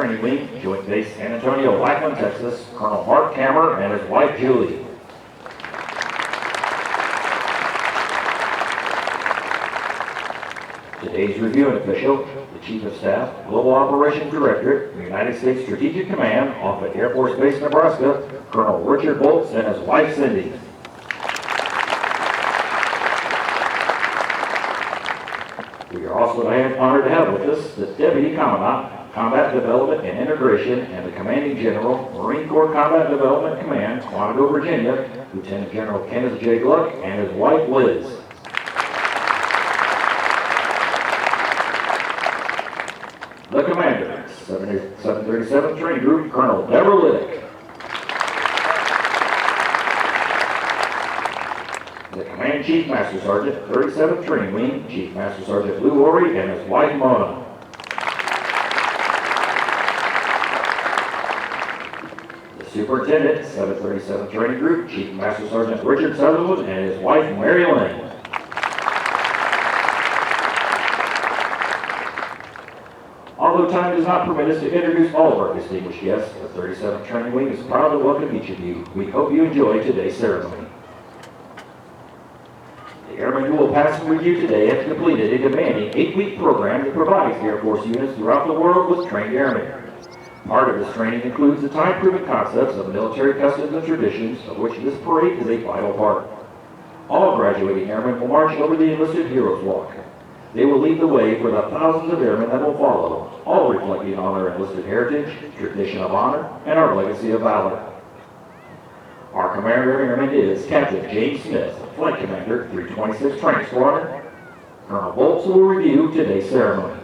Training Wing, Joint Base San Antonio, Lackland, Texas, Colonel Mark Kammer and his wife Julie. Today's reviewing official, the Chief of Staff, Global Operations Director, United States Strategic Command, off at Air Force Base, Nebraska, Colonel Richard Bolts and his wife Cindy. We are also honored to have with us the Deputy Commandant, Combat Development and Integration, and the Commanding General, Marine Corps Combat Development Command, Quantico, Virginia, Lieutenant General Kenneth J. Gluck and his wife Liz. The Commander, 737th Training Group, Colonel Deborah Liddick. The Command Chief Master Sergeant, 37th Training Wing, Chief Master Sergeant Lou Horry and his wife Mona. The Superintendent, 737th Training Group, Chief Master Sergeant Richard Sutherland and his wife Mary Lynn. Although time does not permit us to introduce all of our distinguished guests, the 37th Training Wing is proud to welcome each of you. We hope you enjoy today's ceremony. The airmen who will pass in review today have completed a demanding 8-week program that provides Air Force units throughout the world with trained airmen. Part of this training includes the time-proven concepts of military customs and traditions, of which this parade is a vital part. All graduating airmen will march over the enlisted Heroes Walk. They will lead the way for the thousands of airmen that will follow, all reflecting on our enlisted heritage, tradition of honor, and our legacy of valor. Our commander airman is Captain James Smith, Flight Commander, 326 Training Squadron. Colonel Bolts will review today's ceremony.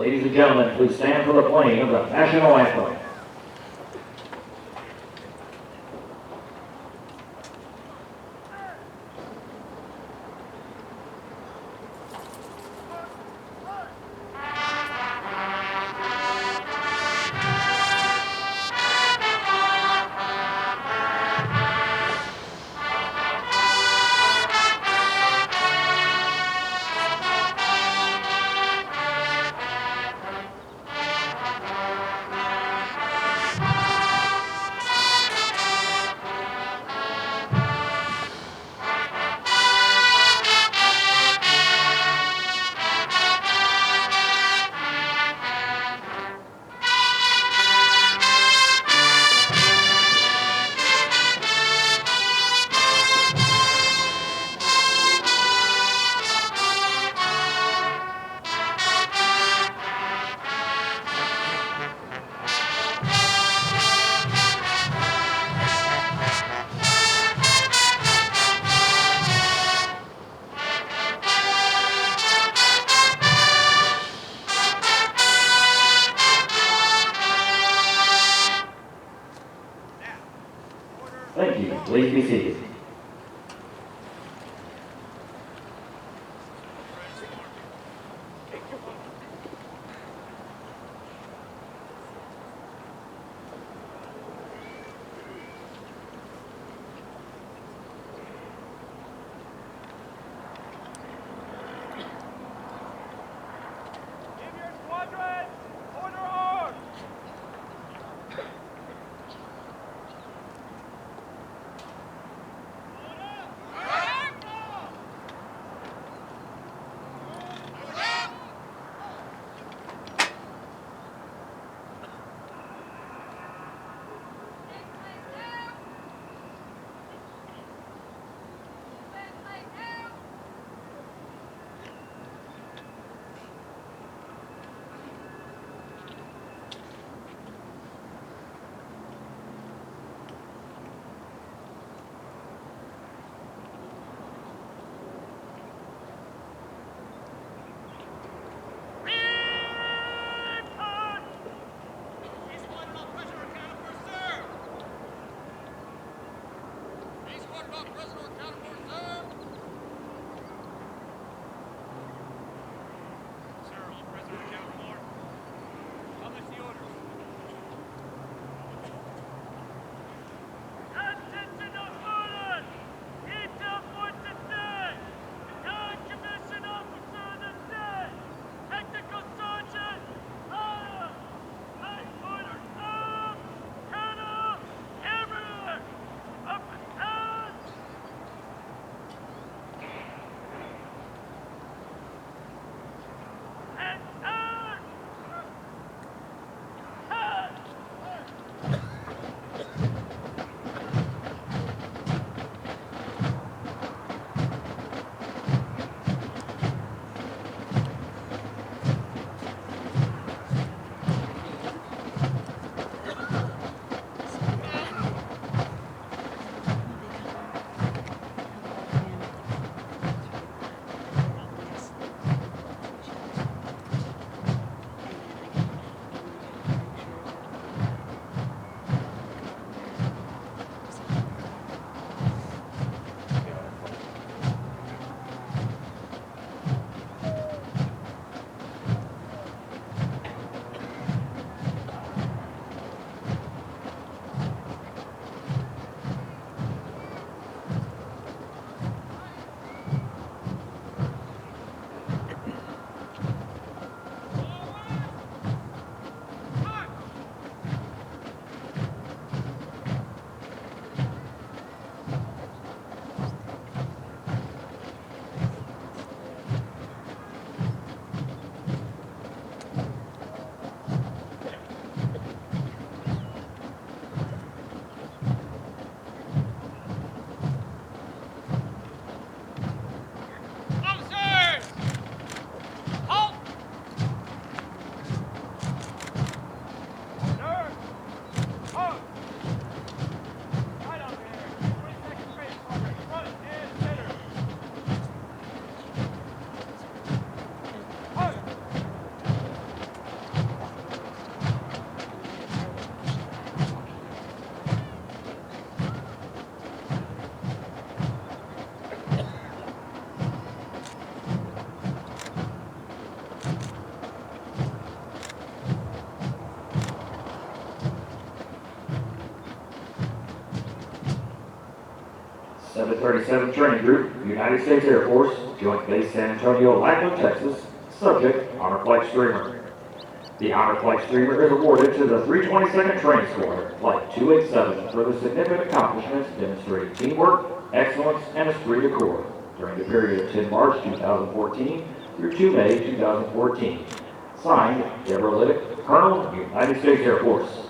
Ladies and gentlemen, please stand for the playing of the national anthem. Thank you. Please be seated. 737 Training Group, United States Air Force, Joint Base San Antonio, Lackland, Texas. Subject, Honor Flight Streamer. The Honor Flight Streamer is awarded to the 322nd Training Squadron, Flight 287, for the significant accomplishments demonstrating teamwork, excellence, and esprit de corps during the period of 10 March 2014 through 2 May 2014. Signed, Deborah Liddick, Colonel, United States Air Force.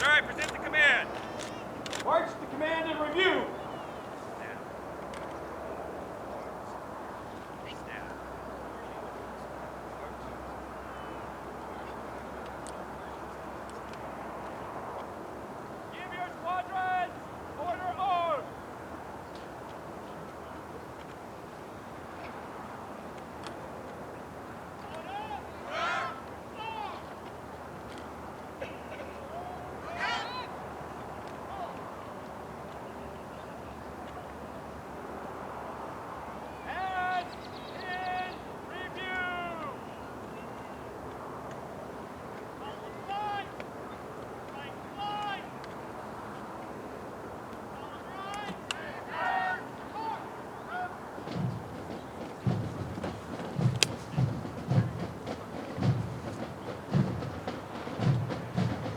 All right, present the command. March the command and review. Give your squadrons order arms. And in review. Line. Line.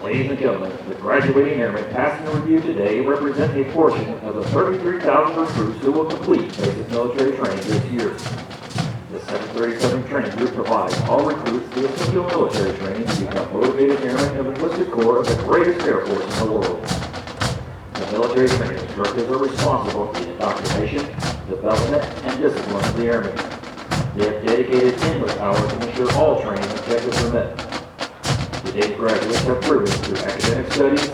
Ladies and gentlemen, the graduating airmen passing the review today represent a portion of the 33,000 recruits who will complete basic military training this year. The 737 Training Group provides all recruits the essential military training to become motivated airmen of the enlisted corps of the greatest air force in the world. The military training instructors are responsible for the indoctrination, development, and discipline of the airmen. They have dedicated endless hours to ensure all training objectives are met. Today's graduates have proven through academic studies,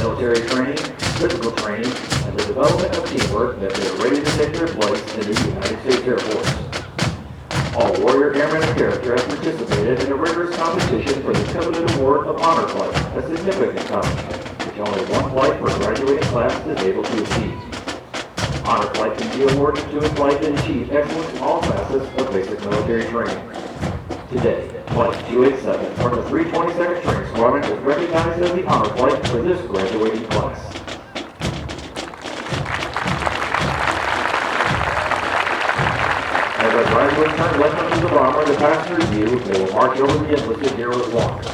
military training, physical training, and the development of teamwork that they are ready to take their place in the United States Air Force. All warrior airmen of character have participated in a rigorous competition for the coveted award of Honor Flight, a significant accomplishment which Only one flight per graduating class is able to achieve. Honor Flight can be awarded to a flight that achieved excellence in all facets of basic military training. Today, Flight 287 from the 322nd Training Squadron is recognized as the Honor Flight for this graduating class. As our graduates turn left onto the bomber, the passenger view, they will march over the enlisted heroes walk.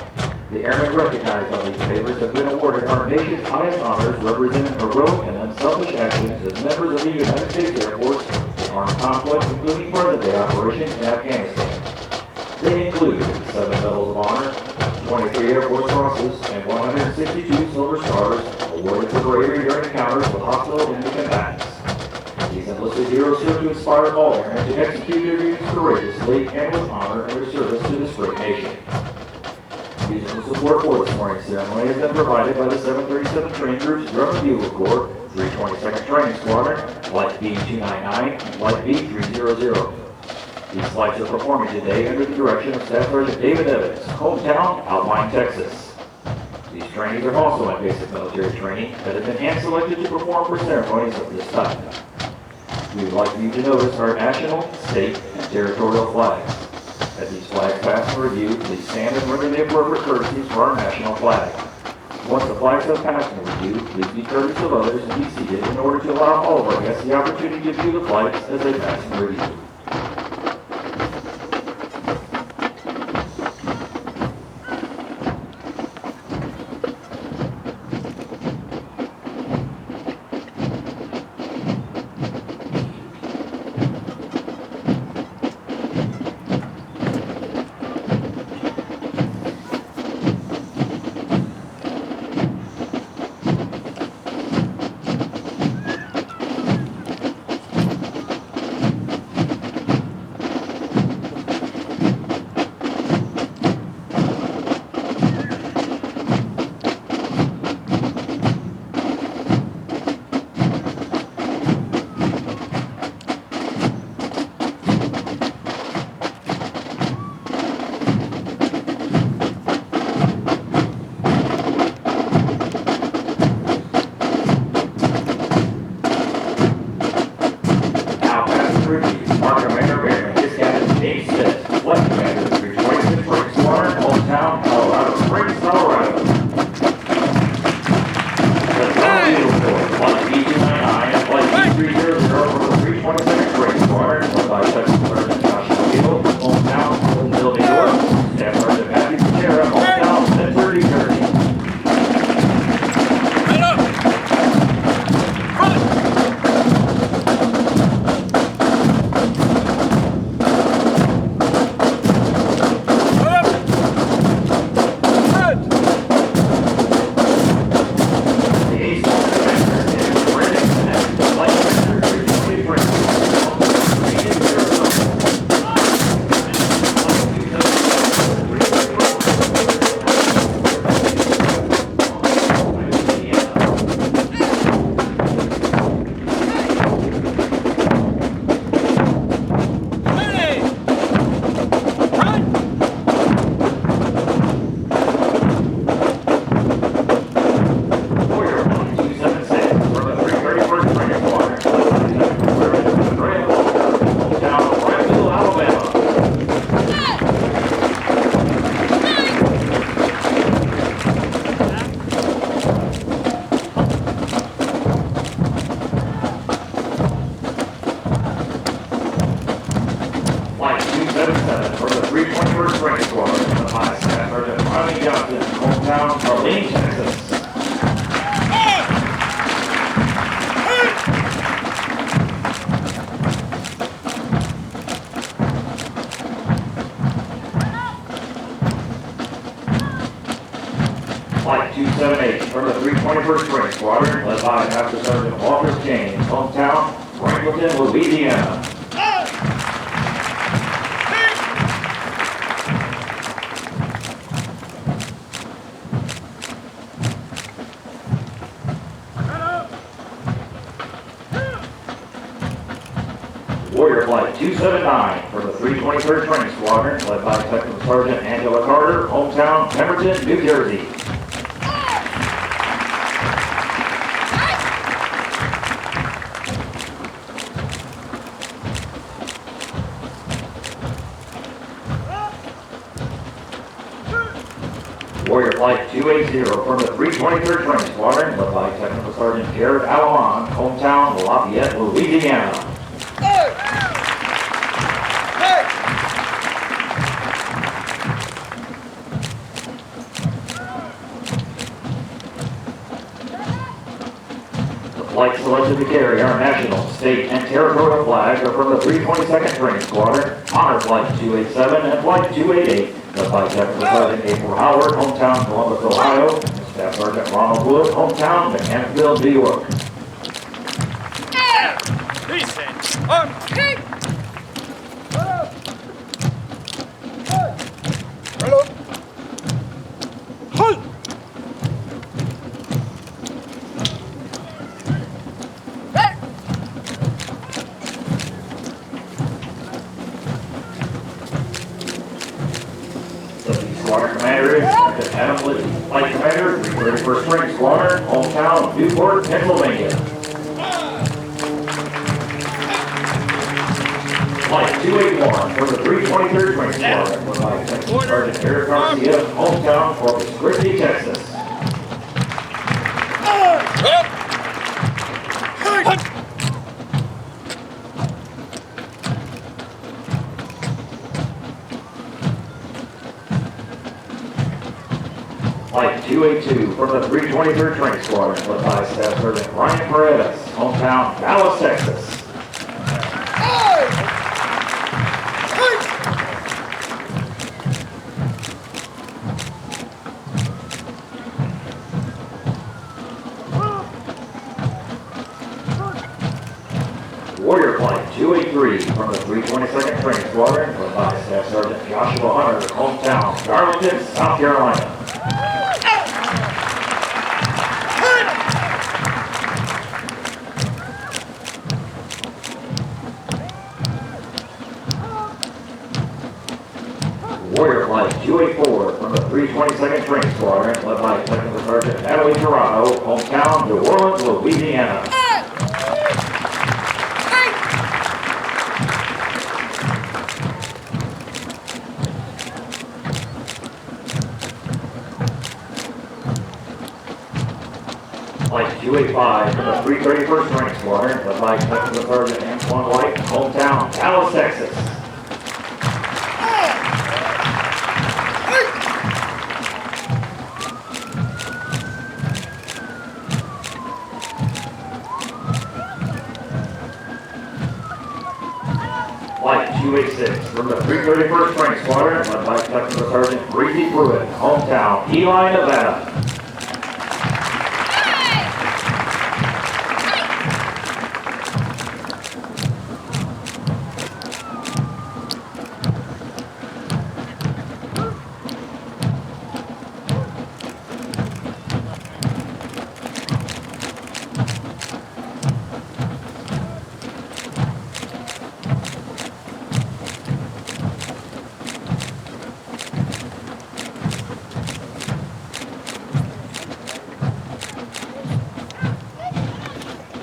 The airmen recognized on these favors have been awarded our nation's highest honors, representing heroic and unselfish actions as members of the United States Air Force in armed conflicts, including present-day operations in Afghanistan. They include 7 Medals of Honor, 23 Air Force Crosses, and 162 Silver Stars awarded for bravery during encounters with hostile enemy combatants. These enlisted heroes serve to inspire all airmen to execute their duties courageously and with honor in their service to this great nation. Musical support for this morning's ceremony has been provided by the 737 Training Group's Drum and Bugle Corps, 322nd Training Squadron, Flight B299, and Flight B300. These flights are performing today under the direction of Staff Sergeant David Evans, hometown, Alpine, Texas. These trainees are also in basic military training that have been hand-selected to perform for ceremonies of this type. We would like you to notice our national, state, and territorial flags. As these flags pass in review, please stand and render the appropriate courtesies for our national flag. Once the flags have passed in review, please be courteous of others and be seated in order to allow all of our guests the opportunity to view the flags as they pass in review. Flight 278 from the 321st Training Squadron, led by Master Sergeant Walter James, hometown, Franklinton, Louisiana. Warrior Flight 279 from the 323rd Training Squadron, led by Technical Sergeant Angela Carter, hometown, Pemberton, New Jersey. Flight 280 from the 323rd Training Squadron, led by Technical Sergeant Jared Allen, hometown Lafayette, Louisiana. The flights selected to carry our national, state, and territorial flags are from the 322nd Training Squadron, Honor Flight 287 and Flight 288, led by Technical Sergeant April Howard, hometown Columbus, Ohio, and Staff Sergeant Ronald Wood, hometown Mechanicsville, New York. Squadron Commander is Captain Adam Lee. Flight Commander, 331st Training Squadron, hometown Newport, Pennsylvania. Flight 281 from the 323rd Training Squadron, led by Technical Sergeant Eric Garcia, hometown Corpus Christi, Texas. Flight 282 from the 323rd Training Squadron, led by Staff Sergeant Ryan Paredes, hometown Dallas, Texas. Warrior Flight 283 from the 322nd Training Squadron, led by Staff Sergeant Joshua Hunter, hometown Darlington, South Carolina. Warrior Flight 284 from the 322nd Training Squadron, led by Technical Sergeant Natalie Toronto, hometown New Orleans, Louisiana. Flight 285 from the 331st Training Squadron, led by Technical Sergeant Antoine White, hometown Dallas, Texas. Flight 286 from the 331st Training Squadron, led by Technical Sergeant Breezy Pruitt, hometown Ely, Nevada.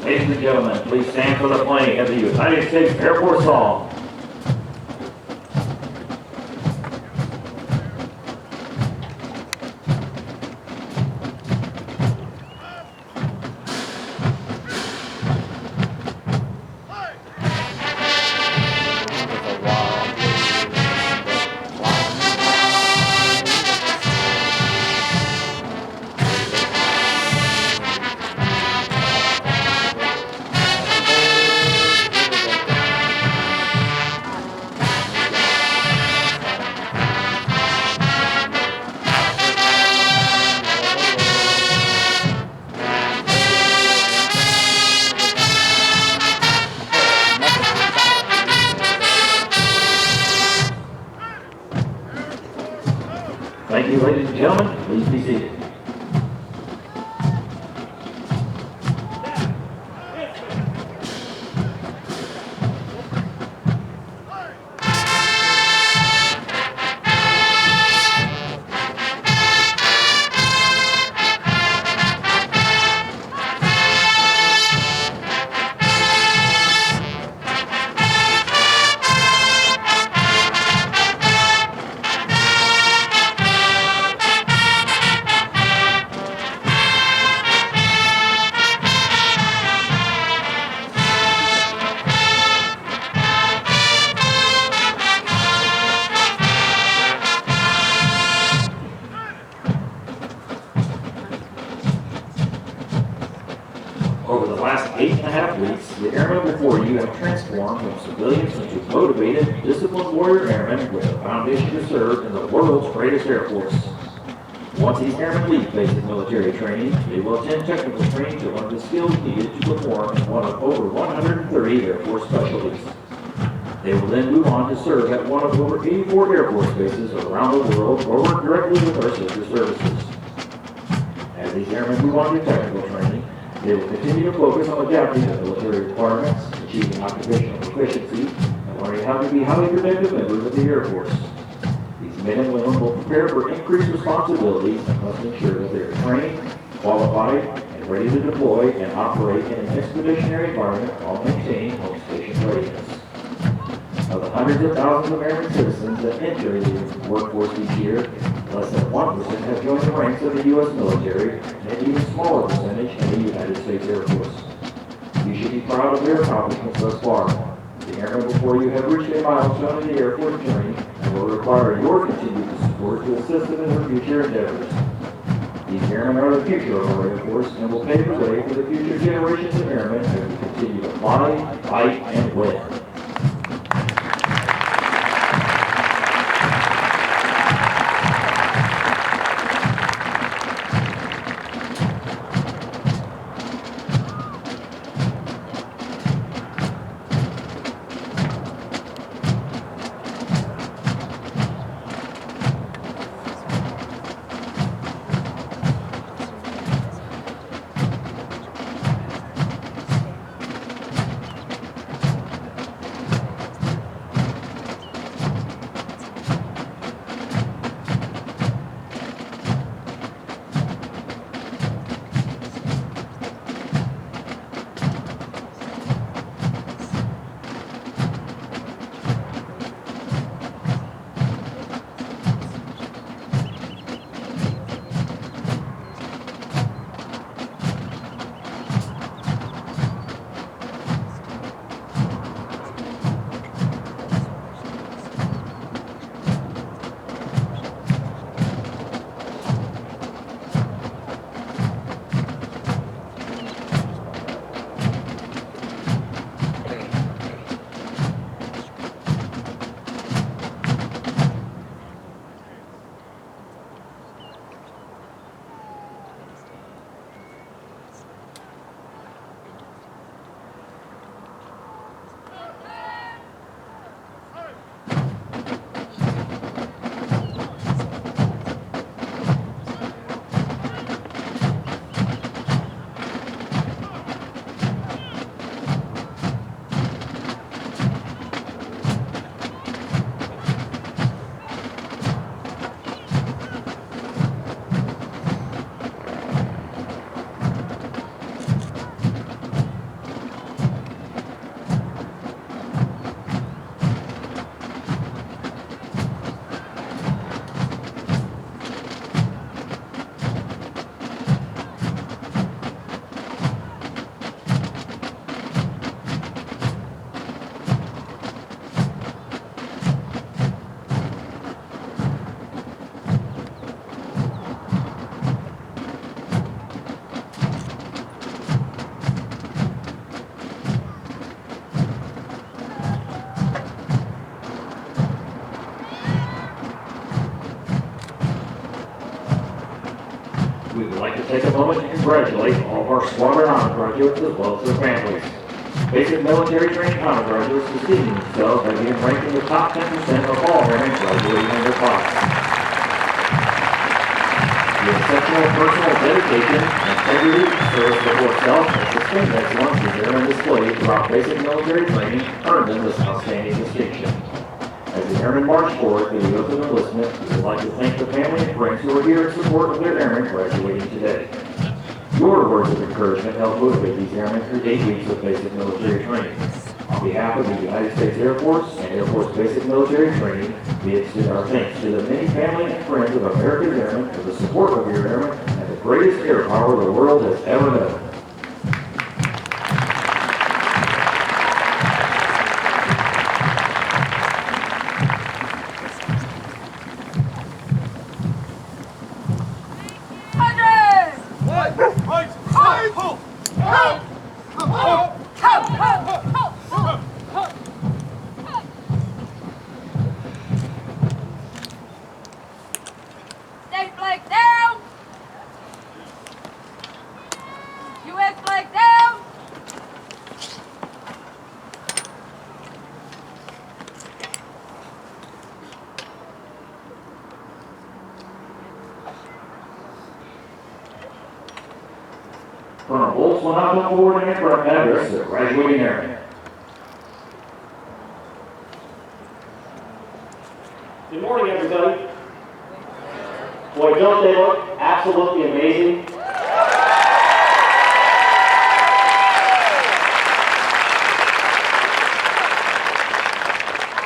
Ladies and gentlemen, please stand for the playing of the United States Air Force Song. Thank you, ladies and gentlemen. Please be seated. Over the last 8.5 weeks, the airmen before you have transformed from civilians into motivated, disciplined warrior airmen with a foundation to serve in the world's greatest Air Force. Once these airmen leave basic military training, they will attend technical training to learn the skills needed to perform in one of over 130 Air Force specialties. They will then move on to serve at one of over 84 Air Force bases around the world or work directly with our sister services. As these airmen move on to technical training, they will continue to focus on adapting to military requirements, achieving occupational proficiency, and learning how to be highly productive members of the Air Force. These men and women will prepare for increased responsibilities and must ensure that they are trained, qualified, and ready to deploy and operate in an expeditionary environment while maintaining home station readiness. Of the hundreds of thousands of American citizens that enter the workforce each year, less than 1% have joined the ranks of the U.S. military, and an even smaller percentage in the United States Air Force. You should be proud of their accomplishments thus far. The airmen before you have reached a milestone in the Air Force journey and will require your continued support to assist them in their future endeavors. These airmen are the future of our Air Force and will pave the way for the future generations of airmen as we continue to fly, fight, and win. We would like to take a moment to congratulate all of our Squadron Honor graduates as well as their families. Basic military training honor graduates distinguished themselves by being ranked in the top 10% of all airmen graduating in their class. The exceptional personal dedication, integrity, service before self, and sustained excellence that airmen displayed throughout basic military training earned them this outstanding distinction. As the airmen march forward to the oath of enlistment, we would like to thank the family and friends who are here in support of their airmen graduating today. Your words of encouragement help motivate these airmen through 8 weeks of basic military training. On behalf of the United States Air Force and Air Force Basic Military Training, we extend our thanks to the many family and friends of America's airmen for the support of your airmen and the greatest air power the world has ever known. State flag down. U.S. flag down. Colonel Bolts will now come forward and address the graduating airmen. Good morning, everybody. Boy, don't they look absolutely amazing?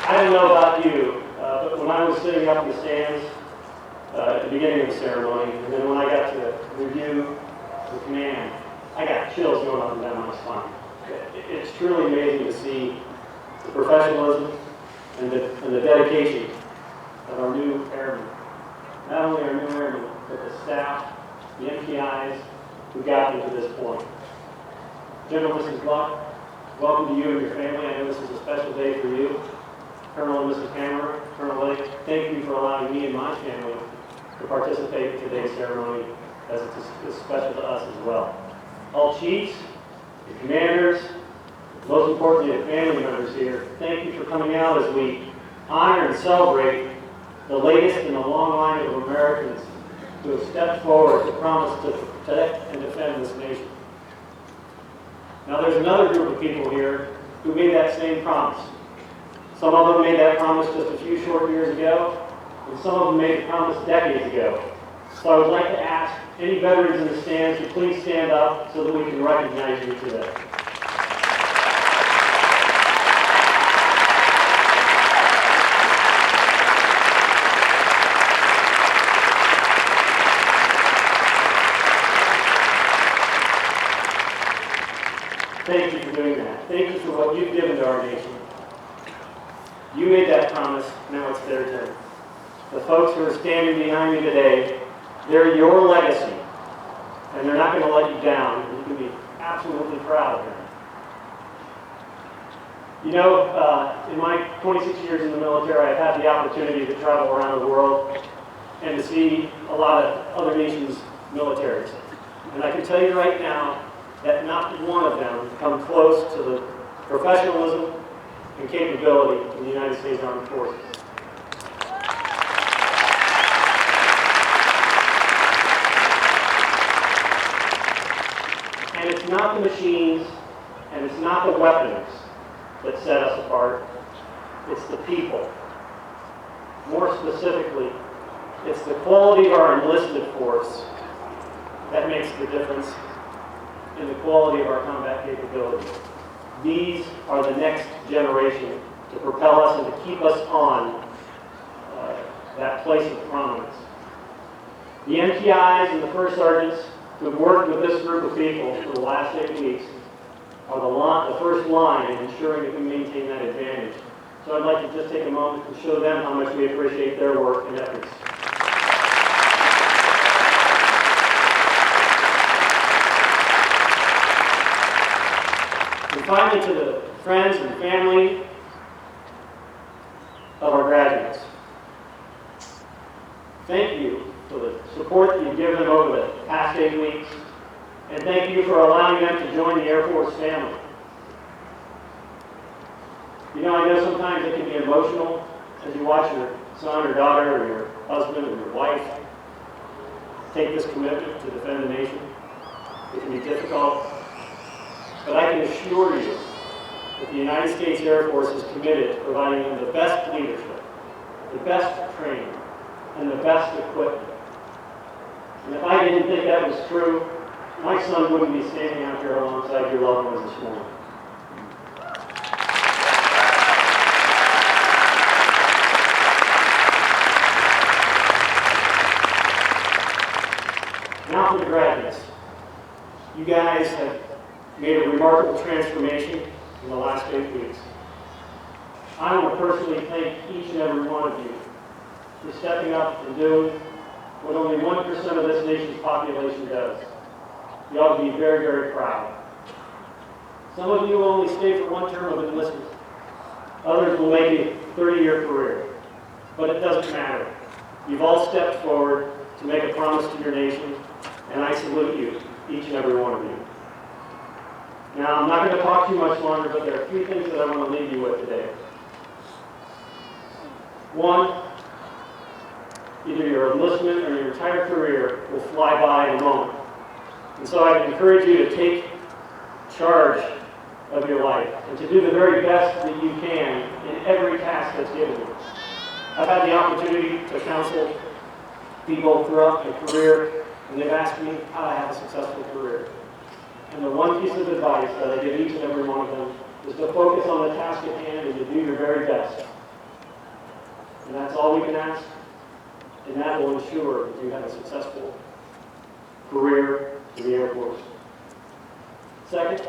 I don't know about you, but when I was sitting up in the stands at the beginning of the ceremony, and then when I got to review the command, I got chills going up and down my spine. It's truly amazing to see the professionalism and the dedication of our new airmen. Not only our new airmen, but the staff, the MPIs who got them to this point. General Mrs. Luck, welcome to you and your family. I know this is a special day for you. Colonel and Mrs. Hammer, Colonel Lake, thank you for allowing me and my family to participate in today's ceremony, as it's special to us as well. All chiefs, the commanders, most importantly the family members here, thank you for coming out as we honor and celebrate the latest in a long line of Americans who have stepped forward to promise to protect and defend this nation. Now there's another group of people here who made that same promise. Some of them made that promise just a few short years ago, and some of them made the promise decades ago. So I would like to ask any veterans in the stands to please stand up so that we can recognize you today. Thank you for doing that. Thank you for what you've given to our nation. You made that promise, now it's their turn. The folks who are standing behind me today, they're your legacy, and they're not going to let you down. You can be absolutely proud of them. You know, in my 26 years in the military, I've had the opportunity to travel around the world and to see a lot of other nations' militaries. And I can tell you right now that not one of them come close to the professionalism and capability of the United States Armed Forces. And it's not the machines and it's not the weapons that set us apart, it's the people. More specifically, it's the quality of our enlisted force that makes the difference in the quality of our combat capability. These are the next generation to propel us and to keep us on that place of prominence. The MTIs and the first sergeants who have worked with this group of people for the last 8 weeks are the first line in ensuring that we maintain that advantage. So I'd like to just take a moment to show them how much we appreciate their work and efforts. And finally, to the friends and family of our graduates, thank you for the support that you've given them over the past 8 weeks, and thank you for allowing them to join the Air Force family. You know, I know sometimes it can be emotional as you watch your son or daughter or your husband or your wife take this commitment to defend the nation. It can be difficult. But I can assure you that the United States Air Force is committed to providing them the best leadership, the best training, and the best equipment. And if I didn't think that was true, my son wouldn't be standing out here alongside your loved ones this morning. Now for the graduates. You guys have made a remarkable transformation in the last 8 weeks. I want to personally thank each and every one of you for stepping up and doing what only 1% of this nation's population does. You ought to be very, very proud. Some of you will only stay for one term of enlistment. Others will make a 30-year career. But it doesn't matter. You've all stepped forward to make a promise to your nation, and I salute you, each and every one of you. Now, I'm not going to talk too much longer, but there are 3 things that I want to leave you with today. One, either your enlistment or your entire career will fly by in a moment. And so I encourage you to take charge of your life and to do the very best that you can in every task that's given you. I've had the opportunity to counsel people throughout my career, and they've asked me how to have a successful career. And the one piece of advice that I give each and every one of them is to focus on the task at hand and to do your very best. And that's all we can ask, and that will ensure that you have a successful career in the Air Force. Second,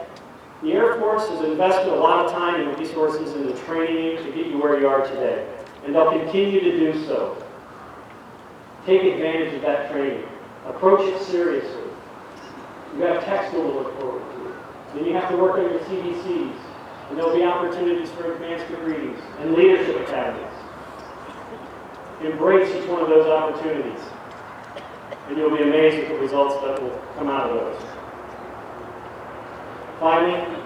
the Air Force has invested a lot of time and resources into training you to get you where you are today, and they'll continue to do so. Take advantage of that training. Approach it seriously. You have tech school to look forward to. Then you have to work on your CDCs, and there'll be opportunities for advanced degrees and leadership academies. Embrace each one of those opportunities, and you'll be amazed at the results that will come out of those. Finally,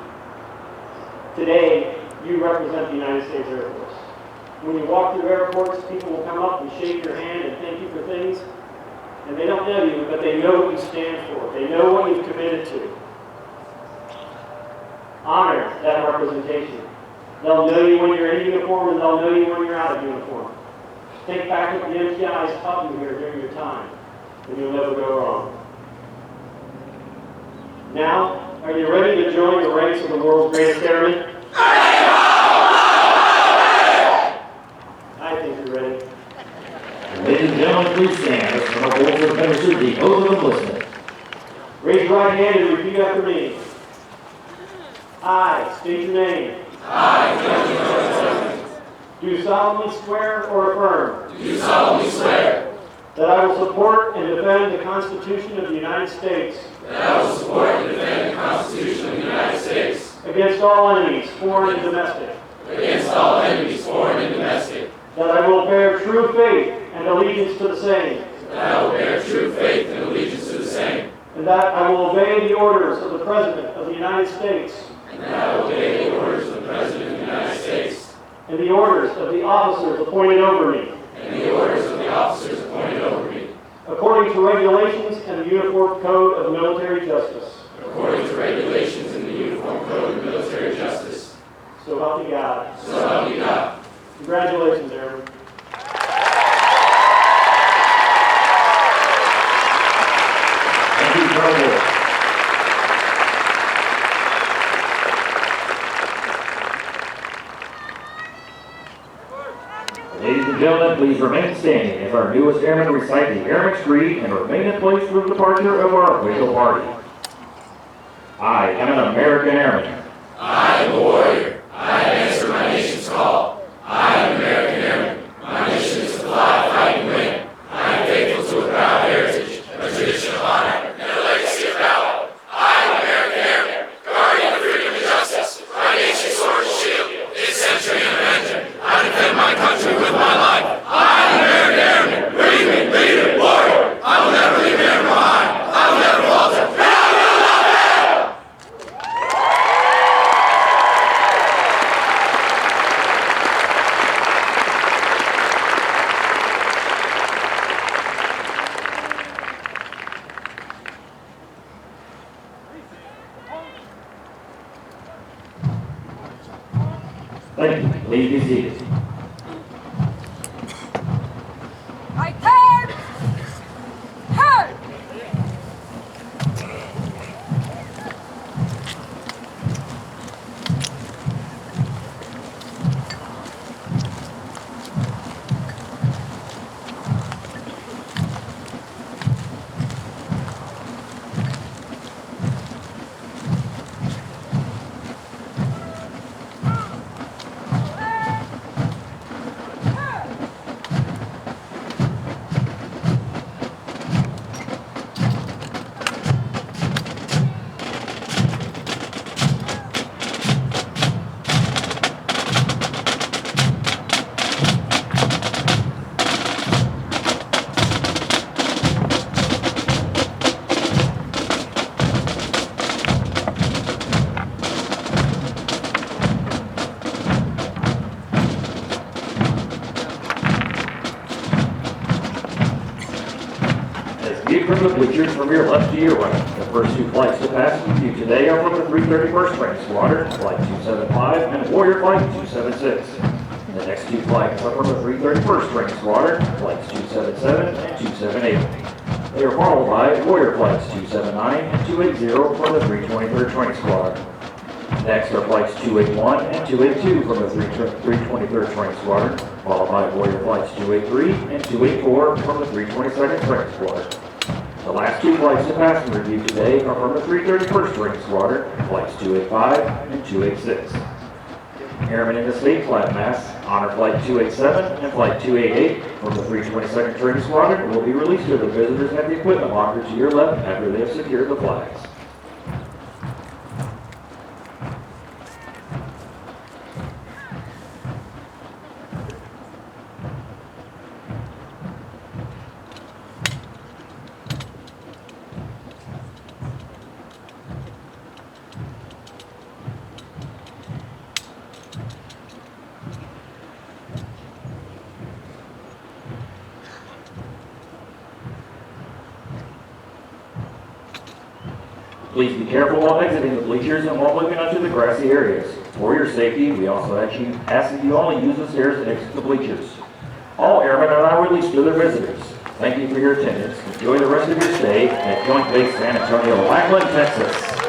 today, you represent the United States Air Force. When you walk through airports, people will come up and shake your hand and thank you for things, and they don't know you, but they know what you stand for. They know what you've committed to. Honor that representation. They'll know you when you're in uniform, and they'll know you when you're out of uniform. Think back what the MTIs taught you here during your time, and you'll never go wrong. Now, are you ready to join the ranks of the world's greatest airmen? I think you're ready. Ladies and gentlemen, please stand as Colonel Bolger finishes the oath of enlistment. Raise your right hand and repeat after me. I state your name. Do solemnly swear or affirm. Do solemnly swear that I will support and defend the Constitution of the United States that I will support and defend the Constitution of the United States against all enemies, foreign and domestic. against all enemies, foreign and domestic. That I will bear true faith and allegiance to the same. That I will bear true faith and allegiance to the same. And that I will obey the orders of the President of the United States. And that I will obey the orders of the President of the United States. And the orders of the officers appointed over me. And the orders of the officers appointed over me. According to regulations and the Uniform Code of Military Justice. According to regulations in the Uniform Code of Military Justice. So help me God. So help me God. Congratulations, Airman. Thank you, Colonel Bolger. Ladies and gentlemen, please remain standing as our newest airmen recite the Airman's Creed and remain in place for the departure of our official party. I am an American airman. I am a warrior. I have answered my nation's call. I am an American airman. My mission is to fly, fight, and win. I am faithful to a proud heritage, a tradition of honor, and a legacy of valor. I am an American airman, guardian of freedom and justice. My nation's sword and shield, its century and avenger. I defend my country with my life. I am an American airman, dreaming, leader, warrior. I will never leave an airman behind. I will never falter. And I will not fail. Thank you. Please be seated. Right turn! Turn! from the bleachers from your left to your right. The first two flights to pass with you today are from the 331st Training Squadron, Flight 275 and Warrior Flight 276. The next two flights are from the 331st Training Squadron, Flights 277 and 278. They are followed by Warrior Flights 279 and 280 from the 323rd Training Squadron. Next are Flights 281 and 282 from the 323rd Training Squadron, followed by Warrior Flights 283 and 284 from the 322nd Training Squadron. The last two flights to pass and review today are from the 331st Training Squadron, Flights 285 and 286. Airmen in the state flag mass, Honor Flight 287 and Flight 288 from the 322nd Training Squadron will be released to the visitors at the equipment locker to your left after they have secured the flags. Please be careful while exiting the bleachers and while moving onto the grassy areas. For your safety, we also ask that you only use the stairs to exit the bleachers. All airmen are now released to their visitors. Thank you for your attendance. Enjoy the rest of your stay at Joint Base San Antonio, Lackland, Texas.